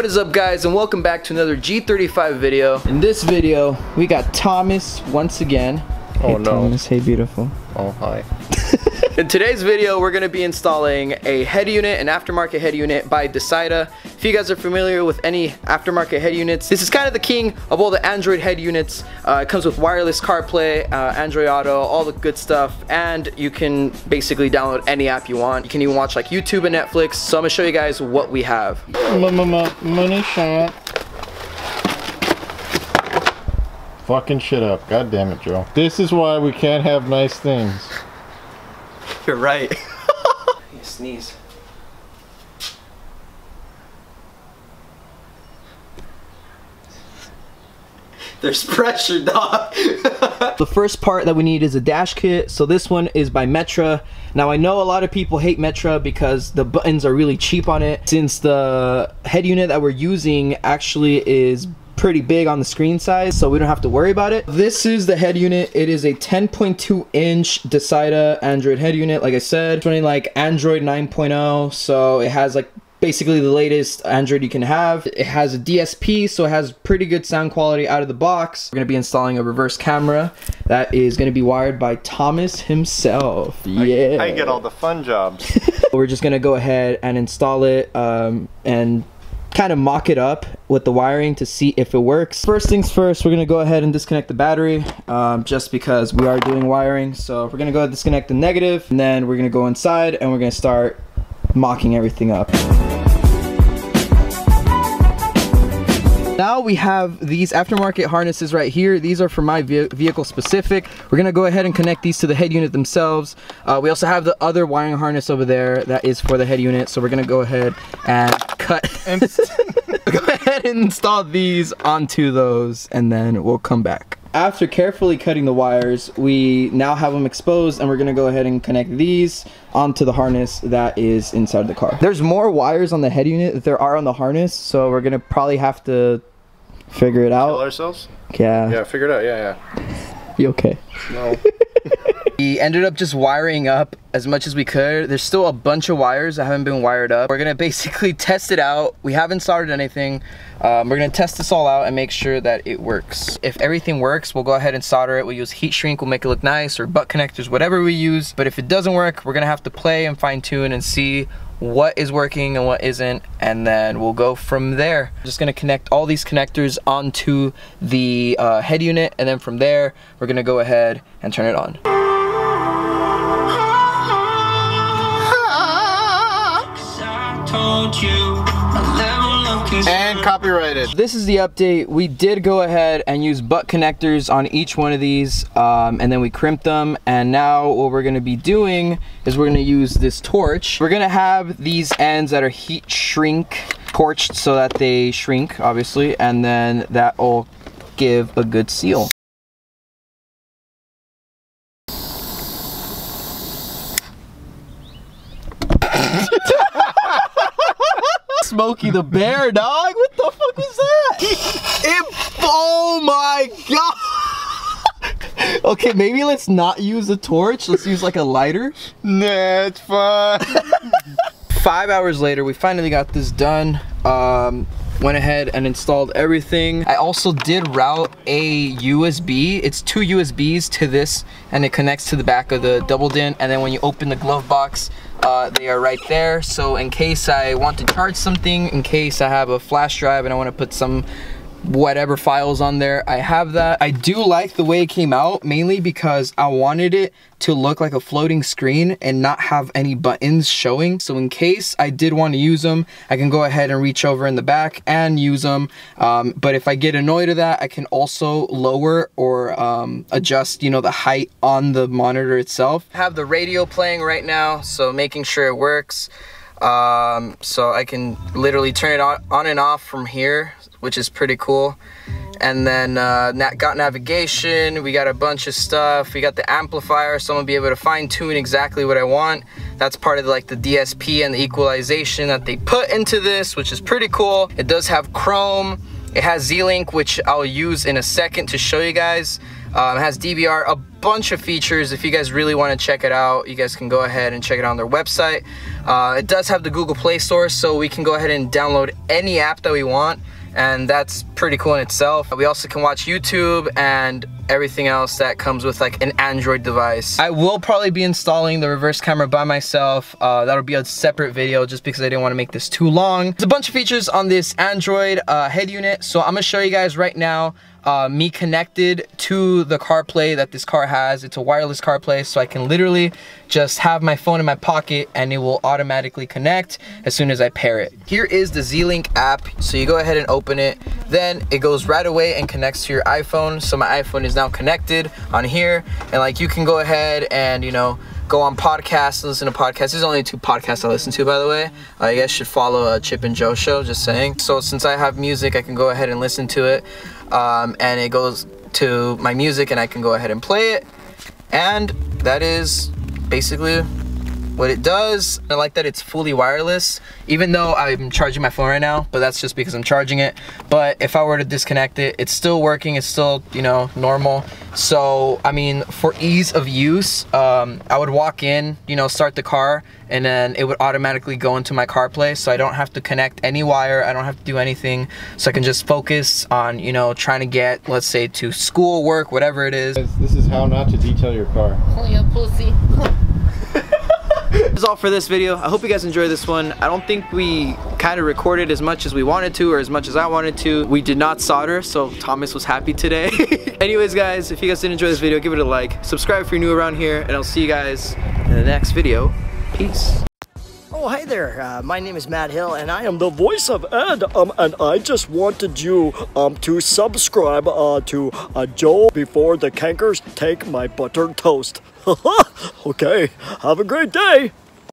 What is up, guys, and welcome back to another G35 video. In this video, we got Thomas once again. Oh, hey, no. Thomas, hey beautiful. Oh, hi. In today's video, we're going to be installing a head unit, an aftermarket head unit by Dasaita. If you guys are familiar with any aftermarket head units, this is kind of the king of all the Android head units. It comes with wireless CarPlay, Android Auto, all the good stuff, and you can basically download any app you want. You can even watch like YouTube and Netflix. So I'm going to show you guys what we have. Money shot. Fucking shit up. God damn it, Joe. This is why we can't have nice things. You're right. You sneeze. There's pressure, dog. The first part that we need is a dash kit. So this one is by Metra. Now I know a lot of people hate Metra because the buttons are really cheap on it. Since the head unit that we're using actually is pretty big on the screen size, so we don't have to worry about it. This is the head unit. It is a 10.2 inch Dasaita Android head unit. Like I said, it's running like Android 9.0, so it has like basically the latest Android you can have. It has a DSP, so it has pretty good sound quality out of the box. We're gonna be installing a reverse camera that is gonna be wired by Thomas himself. Yeah, I get all the fun jobs. We're just gonna go ahead and install it and kind of mock it up with the wiring to see if it works. First things first, we're gonna go ahead and disconnect the battery just because we are doing wiring. So we're gonna go ahead and disconnect the negative, and then we're gonna go inside and we're gonna start mocking everything up. Now we have these aftermarket harnesses right here. These are for my vehicle specific. We're gonna go ahead and connect these to the head unit themselves. We also have the other wiring harness over there that is for the head unit. So we're gonna go ahead and cut and go ahead and install these onto those, and then we'll come back. After carefully cutting the wires, we now have them exposed, and we're gonna go ahead and connect these onto the harness that is inside the car. There's more wires on the head unit than there are on the harness, so we're gonna probably have to figure it out. Kill ourselves? Yeah. Yeah, figure it out. Yeah. You okay? No. We ended up just wiring up as much as we could. There's still a bunch of wires that haven't been wired up. We're gonna basically test it out. We haven't soldered anything. We're gonna test this all out and make sure that it works. If everything works, we'll go ahead and solder it. We'll use heat shrink, we'll make it look nice, or butt connectors, whatever we use. But if it doesn't work, we're gonna have to play and fine tune and see what is working and what isn't, and then we'll go from there. I'm just gonna connect all these connectors onto the head unit, and then from there, we're gonna go ahead and turn it on. And copyrighted. This is the update. We did go ahead and use butt connectors on each one of these, and then we crimped them. And now what we're gonna be doing is we're gonna use this torch. We're gonna have these ends that are heat shrink torched so that they shrink, obviously, and then that will give a good seal. Smokey the Bear, dog. What the fuck was that? Oh my god. Okay, maybe let's not use a torch. Let's use like a lighter. Nah, it's fun. 5 hours later, we finally got this done. Went ahead and installed everything. I also did route a USB. It's 2 USBs to this, and it connects to the back of the double din. And then when you open the glove box, they are right there. So in case I want to charge something, in case I have a flash drive and I want to put some whatever files on there, I have that. I do like the way it came out, mainly because I wanted it to look like a floating screen and not have any buttons showing. So in case I did want to use them, I can go ahead and reach over in the back and use them. But if I get annoyed of that, I can also lower or adjust, you know, the height on the monitor itself. I have the radio playing right now, so making sure it works. So I can literally turn it on and off from here, which is pretty cool. And then got navigation, we got a bunch of stuff, we got the amplifier, so I'm gonna be able to fine tune exactly what I want. That's part of like the DSP and the equalization that they put into this, which is pretty cool. It does have Chrome, it has Z-Link, which I'll use in a second to show you guys. It has DVR, a bunch of features. If you guys really want to check it out, you guys can go ahead and check it out on their website. It does have the Google Play Store, so we can go ahead and download any app that we want, and that's pretty cool in itself. We also can watch YouTube and everything else that comes with like an Android device. I will probably be installing the reverse camera by myself. That'll be a separate video just because I didn't want to make this too long. There's a bunch of features on this Android head unit, so I'm gonna show you guys right now me connected to the CarPlay that this car has. It's a wireless CarPlay, so I can literally just have my phone in my pocket and it will automatically connect as soon as I pair it. Here is the Z-Link app. So you go ahead and open it, then it goes right away and connects to your iPhone. So my iPhone is now connected on here, and like you can go ahead and, you know, go on podcasts, listen to podcasts. There's only 2 podcasts I listen to, by the way. You guys should follow Chip and Joe show, just saying. So since I have music, I can go ahead and listen to it. And it goes to my music and I can go ahead and play it. And that is basically what it does. I like that it's fully wireless, even though I'm charging my phone right now, but that's just because I'm charging it. But if I were to disconnect it, it's still working, it's still, you know, normal. So I mean, for ease of use, I would walk in, you know, start the car, and then it would automatically go into my CarPlay, so I don't have to connect any wire, I don't have to do anything, so I can just focus on, you know, trying to get, let's say, to school, work, whatever it is. This is how not to detail your car. Oh, you pussy. That's all for this video. I hope you guys enjoyed this one. I don't think we kind of recorded as much as we wanted to, or as much as I wanted to. We did not solder, so Thomas was happy today. Anyways guys, if you guys did enjoy this video, give it a like, subscribe if you're new around here, and I'll see you guys in the next video. Peace. Oh, hey there. My name is Matt Hill, and I am the voice of Ed. And I just wanted you to subscribe to Joe before the cankers take my buttered toast. Okay, have a great day.